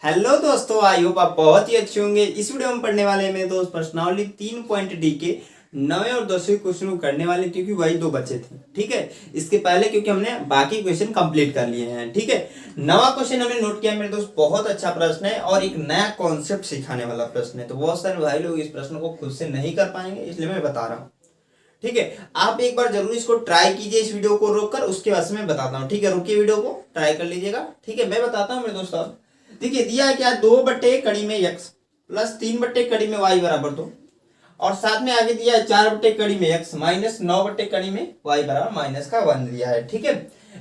Hello दोस्तों, I hope आप बहुत ही अच्छे होंगे। इस वीडियो में पढ़ने वाले हैं मेरे दोस्त प्रश्नावली 3.डी के 9वें और 10वें क्वेश्चन को करने वाले, क्योंकि वही दो बचे थे। ठीक है, इसके पहले क्योंकि हमने बाकी क्वेश्चन कंप्लीट कर लिए हैं। ठीक है, नवा क्वेश्चन हमने नोट किया मेरे दोस्त, बहुत अच्छा प्रश्न है और एक नया कॉन्सेप्ट सिखाने वाला प्रश्न है। तो बहुत सारे भाई लोग इस प्रश्न को खुद से नहीं कर पाएंगे, इसलिए मैं बता रहा हूँ। ठीक है, आप एक बार जरूर इसको ट्राई कीजिए, इस वीडियो को रोककर, उसके बाद मैं बताता हूँ। ठीक है, रुकिए, वीडियो को ट्राई कर लीजिएगा। ठीक है, मैं बताता हूँ मेरे दोस्तों। देखिए, दिया है क्या, 2 कड़ी में x प्लस 3 कड़ी में y बराबर 2, और साथ में आगे दिया है 4 कड़ी में x माइनस 9 कड़ी में y बराबर माइनस का 1 दिया है। ठीक है,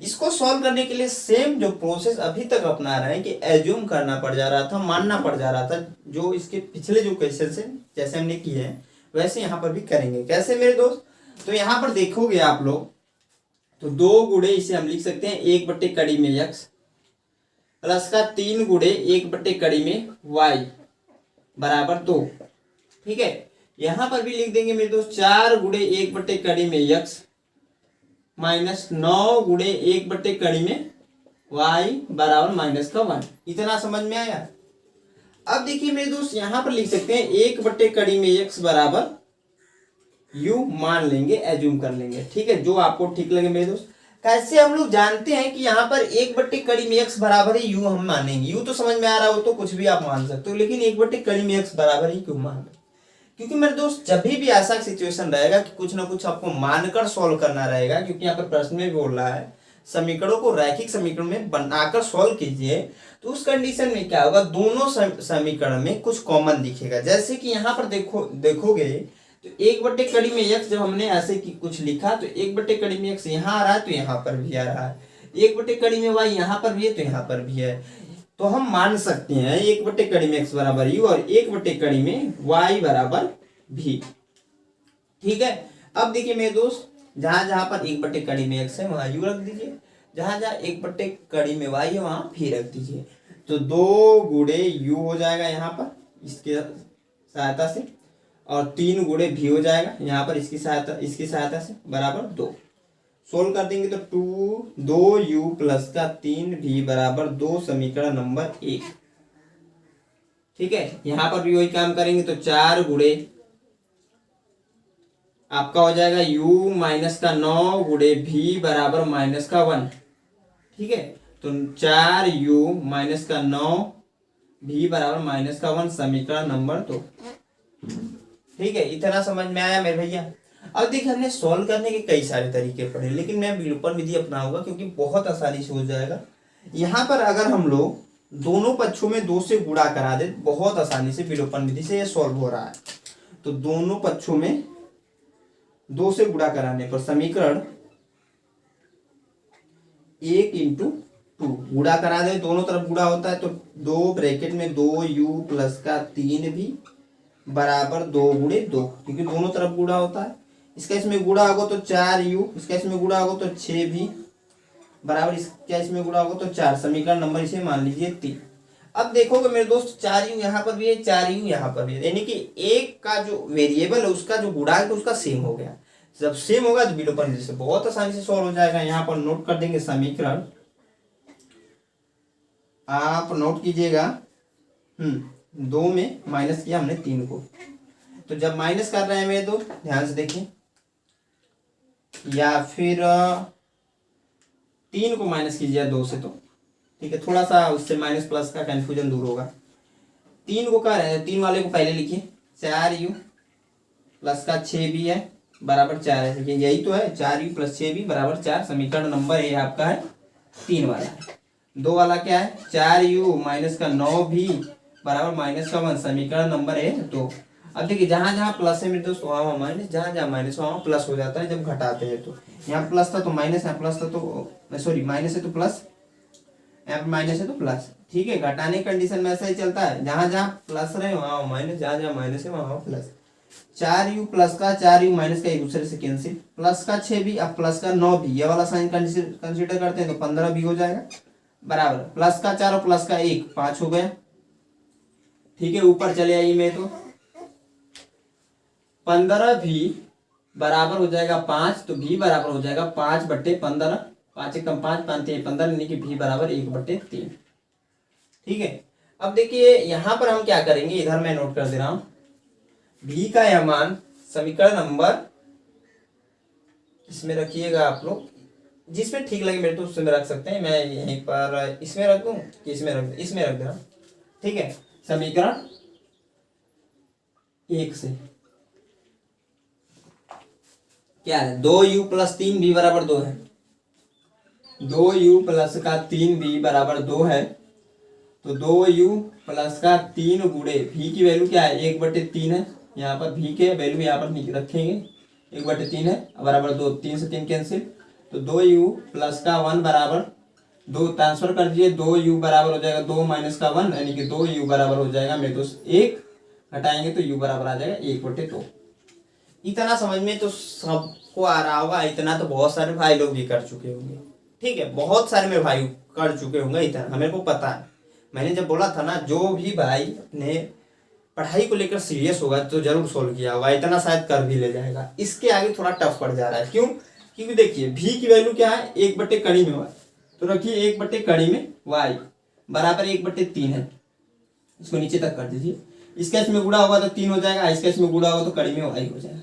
इसको सॉल्व करने के लिए सेम जो प्रोसेस अभी तक अपना रहे हैं कि एज्यूम करना पड़ जा रहा था, मानना पड़ जा रहा था, जो इसके पिछले जो क्वेश्चन है जैसे हमने किए हैं वैसे यहाँ पर भी करेंगे। कैसे मेरे दोस्त, तो यहाँ पर देखोगे आप लोग, तो 2 गुणे इसे हम लिख सकते हैं 1 कड़ी में x प्लस का 3 गुणे 1 कड़ी में y बराबर 2। ठीक है, यहां पर भी लिख देंगे मेरे दोस्त 4 गुणे 1 कड़ी में x माइनस 9 गुणे 1 कड़ी में y बराबर माइनस का 1। इतना समझ में आया। अब देखिए मेरे दोस्त, यहां पर लिख सकते हैं 1 कड़ी में x बराबर u मान लेंगे, एज्यूम कर लेंगे। ठीक है, जो आपको ठीक लगे मेरे दोस्त। कैसे हम लोग जानते हैं कि यहाँ पर 1 कड़ी में x बराबर ही u हम मानेंगे। u तो समझ में आ रहा हो तो कुछ भी आप मान सकते हो, लेकिन 1 कड़ी में x बराबर ही क्यों मान रहे? क्योंकि मेरे दोस्त जब भी ऐसा सिचुएशन रहेगा कि कुछ ना कुछ आपको मानकर सॉल्व करना रहेगा, क्योंकि यहाँ पर प्रश्न में बोल रहा है समीकरणों को रैखिक समीकरण में बनाकर सॉल्व कीजिए, तो उस कंडीशन में क्या होगा, दोनों समीकरण में कुछ कॉमन दिखेगा। जैसे कि यहाँ पर देखोगे तो 1 कड़ी में x जब हमने ऐसे की कुछ लिखा, तो 1 कड़ी में x यहाँ आ रहा है तो यहाँ पर भी आ रहा है, 1 कड़ी में y यहाँ पर भी है तो यहाँ पर भी है। तो हम मान सकते हैं 1 कड़ी में x बराबर u और 1 कड़ी में y बराबर भी। ठीक है, अब देखिए मेरे दोस्त, जहां जहां पर 1 कड़ी में x है वहां u रख दीजिए, जहां जहां 1 कड़ी में y है वहां भी रख दीजिए। तो 2 गुणे u हो जाएगा यहाँ पर इसके सहायता से, और 3 गुणे भी हो जाएगा यहाँ पर इसकी सहायता से बराबर 2। सोल्व कर देंगे तो 2u प्लस का 3v बराबर 2 समीकरण नंबर 1। ठीक है, यहाँ पर भी वही काम करेंगे तो 4 गुणे आपका हो जाएगा u माइनस का 9 गुणे v बराबर माइनस का 1। ठीक है, तो 4u माइनस का 9v बराबर माइनस का 1 समीकरण नंबर 2। ठीक है, इतना समझ में आया मेरे भैया। अब देखिए, हमने सॉल्व करने के कई सारे तरीके पढ़े, लेकिन मैं विलोपन विधि अपनाऊंगा क्योंकि बहुत आसानी से हो जाएगा। यहाँ पर अगर हम लोग दोनों पक्षों में 2 से गुणा करा दे, बहुत आसानी से विलोपन विधि से ये सॉल्व हो रहा है। तो दोनों पक्षों में 2 से गुणा कराने पर समीकरण 1 इंटू 2 गुणा करा दे, दोनों तरफ गुणा होता है तो 2 ब्रैकेट में 2u प्लस का 3v बराबर 2 गुणे 2, क्योंकि दोनों तरफ गुणा होता है। इसका इसमें गुणा होगा तो 4u, इसका इसमें गुणा होगा तो 6v बराबर इसका इसमें गुणा होगा तो 4। समीकरण नंबर इसे मान लीजिए 3। अब देखोगे मेरे दोस्त, 4u यहाँ पर भी है, 4u यहाँ पर भी है, यानी कि एक का जो वेरिएबल है उसका जो गुणांक है उसका सेम हो गया। जब सेम होगा तो विलोपन विधि से बहुत आसानी से सॉल्व हो जाएगा। यहाँ पर नोट कर देंगे समीकरण, आप नोट कीजिएगा। 2 में माइनस किया हमने 3 को, तो जब माइनस कर रहे हैं मेरे दोस्त ध्यान से देखिए, या फिर 3 को माइनस कीजिए 2 से, तो ठीक है, थोड़ा सा उससे माइनस प्लस का कंफ्यूजन दूर होगा। 3 को कर रहे हैं, 3 वाले को पहले लिखिए, 4u प्लस का 6v है बराबर 4 है। देखिए यही तो है, 4u प्लस 6v बराबर 4। समीकरण नंबर ये आपका है 3 वाला। 2 वाला क्या है, 4u माइनस का 9v बराबर माइनस का 1 समीकरण नंबर है 2। अब देखिए, जहां जहां प्लस है मेरे दोस्त वहां माइनस, जहां जहां माइनस वहां प्लस हो जाता है जब घटाते हैं। तो यहाँ प्लस था तो माइनस, यहाँ प्लस था तो सॉरी माइनस है तो प्लस, यहाँ माइनस है तो प्लस। ठीक है, घटाने कंडीशन में ऐसा ही चलता है, जहां जहां प्लस रहे वहां माइनस, जहां जहां माइनस है वहां प्लस। 4u प्लस का 4u माइनस का एक दूसरे से कैंसिल, प्लस का 6v अब प्लस का 9v, ये वाला साइन कंसिडर करते हैं तो 15v हो जाएगा बराबर, प्लस का 4 और प्लस का 1 5 हो गया। ठीक है, ऊपर चले आइए मैं तो 15v बराबर हो जाएगा 5, तो v बराबर हो जाएगा 5/15, 5 1 5 5 3 15, यानी कि v बराबर 1/3। ठीक है, अब देखिए यहाँ पर हम क्या करेंगे, इधर मैं नोट कर दे रहा हूं, भी का यह मान समीकरण नंबर इसमें रखिएगा आप लोग, जिसमें ठीक लगे मेरे तो उसमें रख सकते हैं। मैं यहीं पर इसमें रख दूं कि इसमें रख दे रहा हूं, ठीक है। समीकरण 1 से क्या है, 2u प्लस 3b बराबर 2 है, 2u प्लस का 3b बराबर 2 है। तो 2u प्लस का 3 गुणे v की वैल्यू क्या है, 1/3 है। यहाँ पर v के वैल्यू यहाँ पर रखेंगे, 1/3 है बराबर 2, 3 से 3 कैंसिल। तो 2u प्लस का 1 बराबर 2, ट्रांसफर कर दीजिए, 2u बराबर हो जाएगा 2 माइनस का 1, यानी कि 2u बराबर हो जाएगा मेरे दोस्त 1, हटाएंगे तो u बराबर आ जाएगा 1/2। इतना समझ में तो सबको आ रहा होगा, इतना तो बहुत सारे भाई लोग भी कर चुके होंगे, ठीक है। बहुत सारे मेरे भाई कर चुके होंगे, इतना मेरे को पता है। मैंने जब बोला था ना, जो भी भाई ने पढ़ाई को लेकर सीरियस होगा तो जरूर सोल्व किया होगा, इतना शायद कर भी ले जाएगा। इसके आगे थोड़ा टफ पड़ जा रहा है, क्यों? क्योंकि देखिए भी की वैल्यू क्या है, 1/कड़ी में y, तो रखिए 1/कड़ी में y बराबर 1/3 है। इसको नीचे तक कर दीजिए, इस केस में गुणा होगा तो 3 हो जाएगा, इस केस में गुणा होगा तो कड़ी में y हो जाएगा।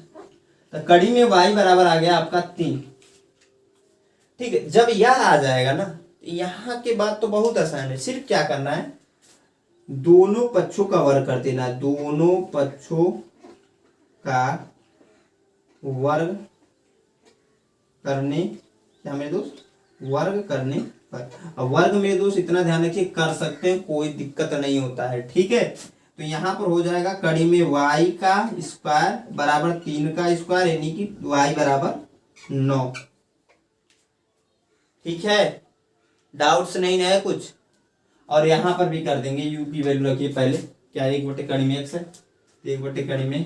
तो कड़ी में y बराबर आ गया आपका 3, ठीक है। जब यह आ जाएगा ना, यहाँ के बाद तो बहुत आसान है, सिर्फ क्या करना है, दोनों पक्षों का वर्ग कर देना, दोनों पक्षों का वर्ग करने, क्या मेरे दोस्त, वर्ग करने पर। अब वर्ग मेरे दोस्त इतना ध्यान रखिए, कर सकते हैं, कोई दिक्कत नहीं होता है, ठीक है। तो यहाँ पर हो जाएगा कड़ी में y का स्क्वायर बराबर 3 का स्क्वायर, यानी कि y बराबर 9, ठीक है। डाउट्स नहीं है कुछ? और यहाँ पर भी कर देंगे, u की वैल्यू रखिए पहले, क्या 1/कड़ी में x है, 1/कड़ी में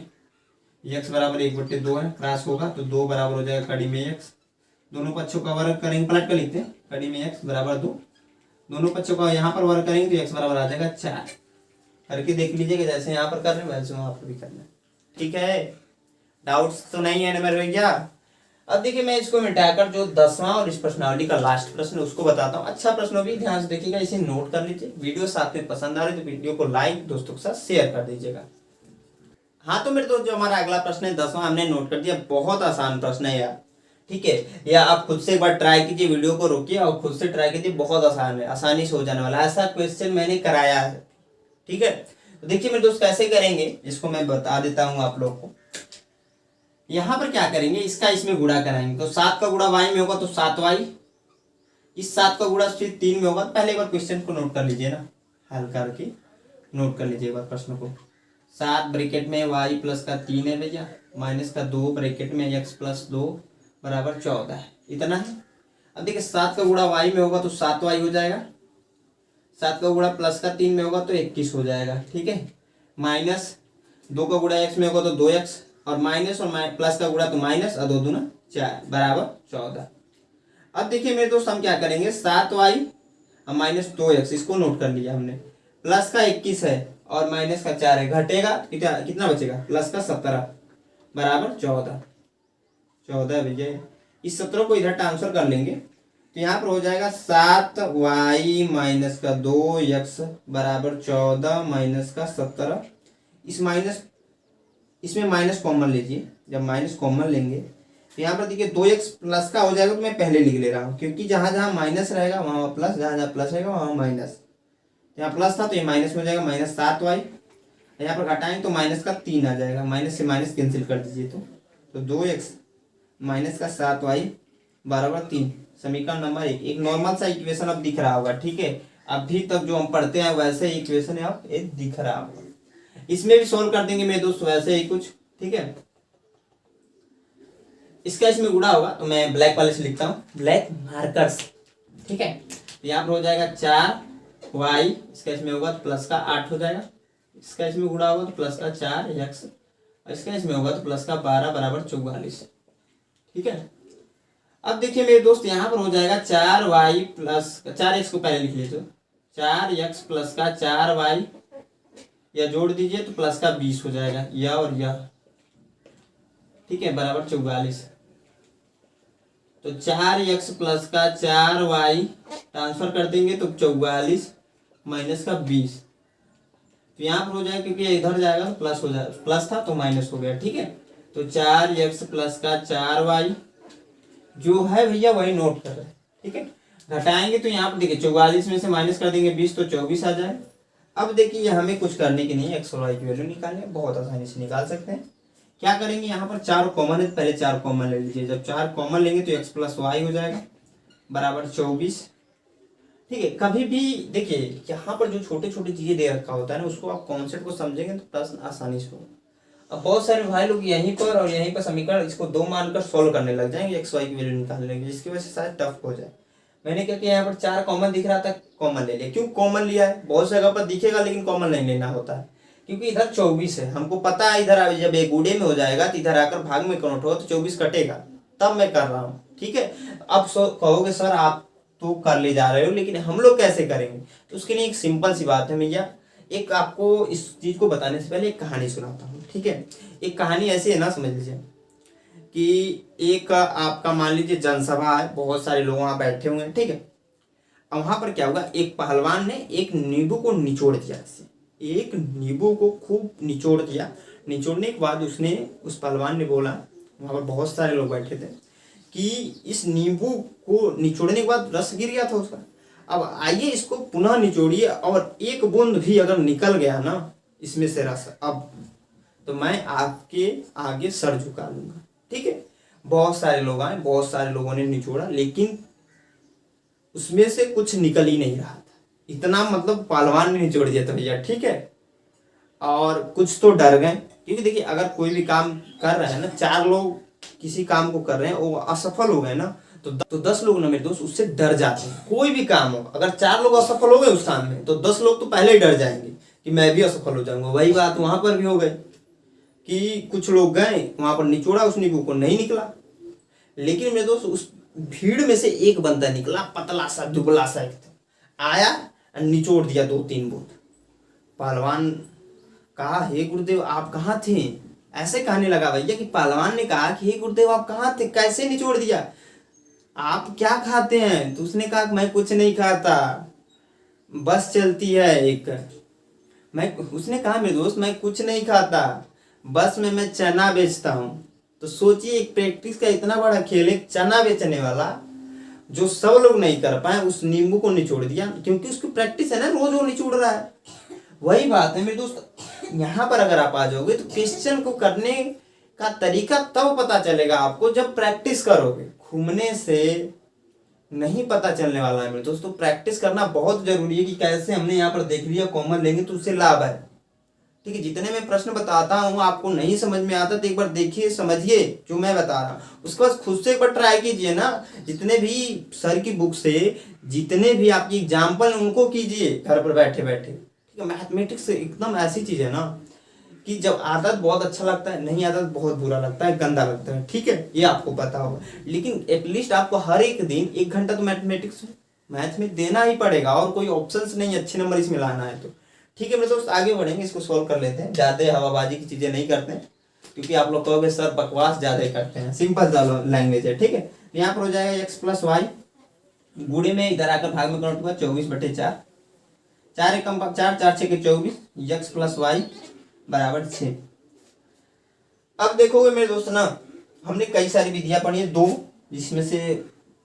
x बराबर 1/2 है, क्रॉस होगा तो 2 बराबर हो जाएगा कड़ी में x। दोनों पक्षों का वर्ग करेंगे, पलट कर लिखते हैं, कड़ी में x बराबर 2, दोनों पक्षों का यहाँ पर वर्ग करेंगे तो x बराबर आ जाएगा 4। करके देख लीजिएगा, जैसे यहाँ पर कर रहे हैं वैसे वहाँ पर भी करना है, ठीक है। डाउट्स तो नहीं है ना मेरे भैया? अब देखिए मैं इसको मिटाकर जो 10वां और इस प्रश्नावली का लास्ट प्रश्न है उसको बताता हूँ। अच्छा प्रश्न भी, ध्यान से देखिएगा, इसे नोट कर लीजिए। वीडियो साथ में पसंद आ रही तो वीडियो को लाइक दोस्तों के साथ शेयर कर दीजिएगा। हाँ तो मेरे दोस्त, जो हमारा अगला प्रश्न है 10वां, हमने नोट कर दिया। बहुत आसान प्रश्न है यार, ठीक है। या आप खुद से एक बार ट्राई कीजिए, वीडियो को रोकिए और खुद से ट्राई कीजिए, बहुत आसान है, आसानी से हो जाने वाला है। ऐसा क्वेश्चन मैंने कराया है, ठीक है। तो देखिए मेरे दोस्त कैसे करेंगे, इसको मैं बता देता हूँ आप लोग को। यहाँ पर क्या करेंगे, इसका इसमें गुणा कराएंगे, तो 7 का गुणा y में होगा तो 7y, इस 7 का गुणा फिर 3 में होगा। तो पहले एक बार क्वेश्चन को नोट कर लीजिए ना, हल करके नोट कर लीजिए एक बार प्रश्न को। 7 ब्रैकेट में y प्लस का 3 है भैया, माइनस का 2 ब्रैकेट में x प्लस 2 बराबर 14 है, इतना है। अब देखिए 7 का गुणा y में होगा तो 7y हो जाएगा, 7 का गुणा प्लस का 3 में होगा तो 21 हो जाएगा, ठीक है। माइनस 2 का गुणा x में होगा तो 2x, और माइनस और प्लस का गुणा तो माइनस, और 2 दूना 4 बराबर 14। अब देखिए मेरे दोस्त हम क्या करेंगे, 7y और माइनस 2x, इसको नोट कर लिया हमने। प्लस का 21 है और माइनस का 4 है, घटेगा कितना बचेगा, प्लस का 17 बराबर 14 भैया। इस 17 को इधर ट्रांसफर कर लेंगे तो यहाँ पर हो जाएगा 7y माइनस का 2x बराबर 14 माइनस का 17। इसमें माइनस कॉमन लीजिए, जब माइनस कॉमन लेंगे तो यहाँ पर देखिए 2x प्लस का हो जाएगा, तो मैं पहले लिख ले रहा हूँ, क्योंकि जहाँ जहाँ माइनस रहेगा वहाँ प्लस, जहाँ जहाँ प्लस रहेगा वहाँ माइनस। यहाँ प्लस था तो ये माइनस में हो जाएगा, माइनस 7y, यहाँ पर घटाएंगे तो माइनस का 3 आ जाएगा, माइनस से माइनस कैंसिल कर दीजिए तो 2x माइनस का 7y बराबर 3। समीकरण नंबर 1, एक नॉर्मल सा इक्वेशन अब दिख रहा होगा, ठीक है। अभी तक जो हम पढ़ते हैं वैसे इक्वेशन है अब एक दिख रहा होगा, इसमें भी सोल्व कर देंगे मेरे दोस्त वैसे ही कुछ, ठीक है। इसका इसमें गुणा होगा तो मैं ब्लैक वाले से लिखता हूँ, ब्लैक मार्कर से, ठीक है। तो यहाँ पर हो जाएगा 4y, इसका इसमें होगा तो प्लस का 8 हो जाएगा, इसका इसमें गुणा होगा तो प्लस का 4x, और इसका इसमें होगा तो प्लस का 12 बराबर 44, ठीक है। अब देखिए मेरे दोस्त यहाँ पर हो जाएगा 4y प्लस 4x को पहले लिख लीजिए, 4x प्लस का 4y, या जोड़ दीजिए तो प्लस का 20 हो जाएगा, यह और यह, ठीक है, बराबर 44। तो 4x प्लस का 4y ट्रांसफर कर देंगे तो 44 माइनस का 20, तो यहाँ पर हो जाएगा, क्योंकि इधर जाएगा तो प्लस हो जाएगा, प्लस था तो माइनस हो गया। ठीक है, तो 4x प्लस का 4y जो है भैया वही नोट कर रहे हैं। ठीक है, घटाएंगे तो यहाँ पर देखिए 44 में से माइनस कर देंगे 20 तो 24 आ जाए। अब देखिए हमें कुछ करने की नहीं है, एक्स और वाई की वैल्यू निकालने, बहुत आसानी से निकाल सकते हैं। क्या करेंगे, यहाँ पर 4 कॉमन है, पहले 4 कॉमन ले लीजिए। जब 4 कॉमन लेंगे तो एक्स प्लस वाई हो जाएगा बराबर 24। ठीक है, कभी भी देखिए यहाँ पर जो छोटे छोटे चीजें दे रखा होता है ना, उसको आप कॉन्सेप्ट को समझेंगे तो प्रश्न आसानी से होगा। अब बहुत सारे भाई लोग यहीं पर और यहीं पर समीकरण इसको 2 मानकर सोल्व करने लग जाएंगे, एक्स वाई की वैल्यू निकालने लगे, जिसकी वजह से शायद टफ हो जाए। मैंने क्या किया, यहाँ पर 4 कॉमन दिख रहा था, कॉमन ले लिया। क्यों कॉमन लिया है, बहुत जगह पर दिखेगा लेकिन कॉमन नहीं लेना होता है, क्योंकि इधर 24 है, हमको पता है इधर जब एक गुड़े में हो जाएगा तो इधर आकर भाग में कन्वर्ट होगा तो 24 कटेगा, तब मैं कर रहा हूँ। ठीक है, अब कहोगे सर आप तो कर ले जा रहे हो, लेकिन हम लोग कैसे करेंगे, तो उसके लिए एक सिंपल सी बात है भैया। एक आपको इस चीज को बताने से पहले एक कहानी सुनाता हूँ। ठीक है, एक कहानी ऐसी है ना, समझ लीजिए कि एक आपका मान लीजिए जनसभा है, बहुत सारे लोग वहां बैठे हुए हैं। ठीक है, अब वहां पर क्या होगा, एक पहलवान ने एक नींबू को निचोड़ दिया, एक नींबू को खूब निचोड़ दिया। निचोड़ने के बाद उसने, उस पहलवान ने बोला, वहां पर बहुत सारे लोग बैठे थे, कि इस नींबू को निचोड़ने के बाद रस गिर गया था उसका, अब आइए इसको पुनः निचोड़िए और एक बूंद भी अगर निकल गया ना इसमें से रस, अब तो मैं आपके आगे सर झुका लूंगा। ठीक है, बहुत सारे लोग आए, बहुत सारे लोगों ने निचोड़ा, लेकिन उसमें से कुछ निकल ही नहीं रहा था। इतना मतलब पहलवान ने निचोड़ दिया था भैया। ठीक है, और कुछ तो डर गए, क्योंकि देखिए अगर कोई भी काम कर रहा है ना, 4 लोग किसी काम को कर रहे हैं, वो असफल हो गए ना, तो 10 लोग ना मेरे दोस्त उससे डर जाते हैं। कोई भी काम हो, अगर 4 लोग असफल हो गए उस काम में, तो 10 लोग तो पहले ही डर जाएंगे कि मैं भी असफल हो जाऊंगा। वही बात वहां पर भी हो गई कि कुछ लोग गए वहां पर, निचोड़ा उस नींबू को, नहीं निकला। लेकिन मेरे दोस्त उस भीड़ में से एक बंदा निकला, पतला सा दुबला सा, एक आया और निचोड़ दिया 2-3 बूंद। पहलवान कहा, हे गुरुदेव आप कहाँ थे, ऐसे कहने लगा भैया कि पहलवान ने कहा कि हे गुरुदेव आप कहाँ थे, कैसे निचोड़ दिया, आप क्या खाते हैं, तो उसने कहा मैं कुछ नहीं खाता, बस चलती है एक। उसने कहा मेरे दोस्त मैं कुछ नहीं खाता, बस में मैं चना बेचता हूँ। तो सोचिए एक प्रैक्टिस का इतना बड़ा खेल, एक चना बेचने वाला जो सब लोग नहीं कर पाए, उस नींबू को निचोड़ दिया, क्योंकि उसकी प्रैक्टिस है ना, रोज वो निचोड़ रहा है। वही बात है मेरे दोस्त, यहाँ पर अगर आप आ जाओगे तो क्वेश्चन को करने का तरीका तब पता चलेगा आपको जब प्रैक्टिस करोगे। घूमने से नहीं पता चलने वाला है मेरे दोस्तों, प्रैक्टिस करना बहुत जरूरी है। कि कैसे हमने यहाँ पर देख लिया, कॉमन लेंगे तो उससे लाभ है। ठीक है, जितने मैं प्रश्न बताता हूँ आपको नहीं समझ में आता तो एक बार देखिए, समझिए जो मैं बता रहा हूँ, उसके बाद खुद से एक बार ट्राई कीजिए ना। जितने भी सर की बुक से जितने भी आपकी एग्जाम्पल उनको कीजिए घर पर बैठे बैठे। ठीक है, मैथमेटिक्स एकदम ऐसी चीज है ना कि जब आदत बहुत अच्छा लगता है, नहीं आदत बहुत बुरा लगता है, गंदा लगता है। ठीक है, ये आपको पता होगा, लेकिन एटलीस्ट आपको हर एक दिन 1 घंटा तो मैथमेटिक्स मैथ में देना ही पड़ेगा, और कोई ऑप्शंस नहीं, अच्छे नंबर इसमें लाना है तो। ठीक है मेरे दोस्त, आगे बढ़ेंगे, इसको सोल्व कर लेते हैं, ज्यादा हवाबाजी की चीजें नहीं करते हैं, क्योंकि आप लोग कहोगे सर बकवास ज्यादा करते हैं। सिंपल लैंग्वेज है। ठीक है, यहाँ पर हो जाएगा एक्स प्लस वाई, गुड़े में इधर आकर भाग में कन्वर्ट हुआ 24/4, 4 एकम 4, 4 6 के 24, एक्स प्लस वाई बराबर 6। अब देखोगे मेरे दोस्त ना, हमने कई सारी विधियां पढ़ी है, 2 जिसमें से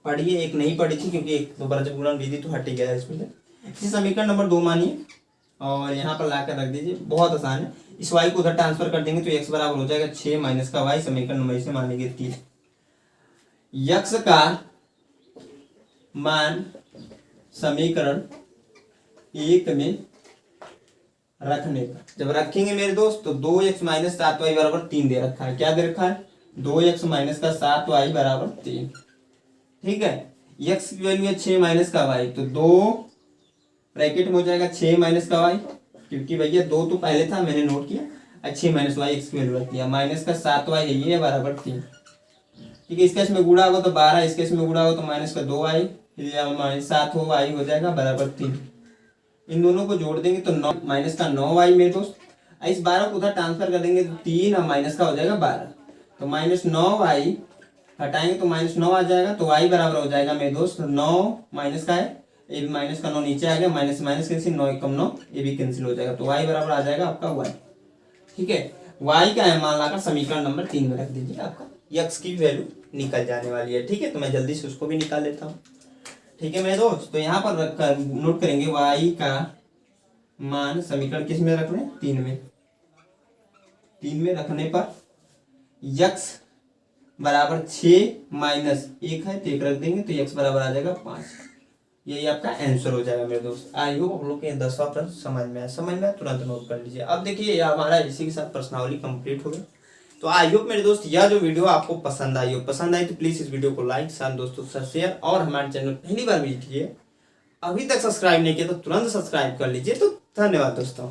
पढ़ी है, एक नहीं पढ़ी थी, क्योंकि एक दोबारा जब गुणन विधि तो हट गया है इसमें से। इसे समीकरण नंबर 2 मानिए और यहाँ पर लाकर रख दीजिए, बहुत आसान है। इस y को उधर ट्रांसफर कर देंगे तो x बराबर हो जाएगा 6 माइनस का y, समीकरण नंबर इसे मानेंगे 3। x का मान समीकरण 1 में रखने का, जब रखेंगे मेरे दोस्त तो 2x माइनस 7y बराबर 3 दे रखा है। क्या दे रखा है, 2x माइनस का 7y बराबर 3। ठीक है, x की वैल्यू है 6 माइनस का y, तो 2 ब्रैकेट में हो जाएगा 6 माइनस का y, क्योंकि भैया 2 तो पहले था मैंने नोट किया, 6 माइनस वाई एक्स की वैल्यू रख दिया, माइनस का 7y ये बराबर 3। ठीक है, इस केस में गुणा होगा तो 12, इस केस में गुणा होगा तो माइनस का 2y, माइनस 7 हो y हो जाएगा बराबर 3। इन दोनों को जोड़ देंगे तो 9 माइनस का 9y मेरे दोस्त, इस 12 को उधर ट्रांसफर कर देंगे तो 3 और माइनस का हो जाएगा 12, तो माइनस 9y हटाएंगे तो माइनस 9 आ जाएगा, तो y बराबर हो जाएगा मेरे दोस्त 9 माइनस का है ए बी माइनस का 9 नीचे आ गया, माइनस माइनस कैंसिल, 9 कम 9 ए बी कैंसिल हो जाएगा, तो y बराबर आ जाएगा आपका 1। ठीक है, y का है मान लाकर समीकरण नंबर 3 में रख दीजिए, आपका x की वैल्यू निकल जाने वाली है। ठीक है, तो मैं जल्दी से उसको भी निकाल लेता हूँ। ठीक है मेरे दोस्त, तो यहाँ पर रखकर नोट करेंगे y का मान समीकरण किस में रख रहे हैं, 3 में। 3 में रखने पर x बराबर 6 माइनस 1 है तो 1 रख देंगे, तो x बराबर आ जाएगा 5। यही आपका आंसर हो जाएगा मेरे दोस्त। आई होप आप लोग के 10वां प्रश्न समझ में तुरंत नोट कर लीजिए। अब देखिए हमारा इसी के साथ प्रश्नावली कंप्लीट हो गई। तो आई होप मेरे दोस्त यह जो वीडियो आपको पसंद आई हो, पसंद आई तो प्लीज इस वीडियो को लाइक, साथ दोस्तों के साथ शेयर, और हमारे चैनल पहली बार विजिट किए, अभी तक सब्सक्राइब नहीं किया तो तुरंत सब्सक्राइब कर लीजिए। तो धन्यवाद दोस्तों।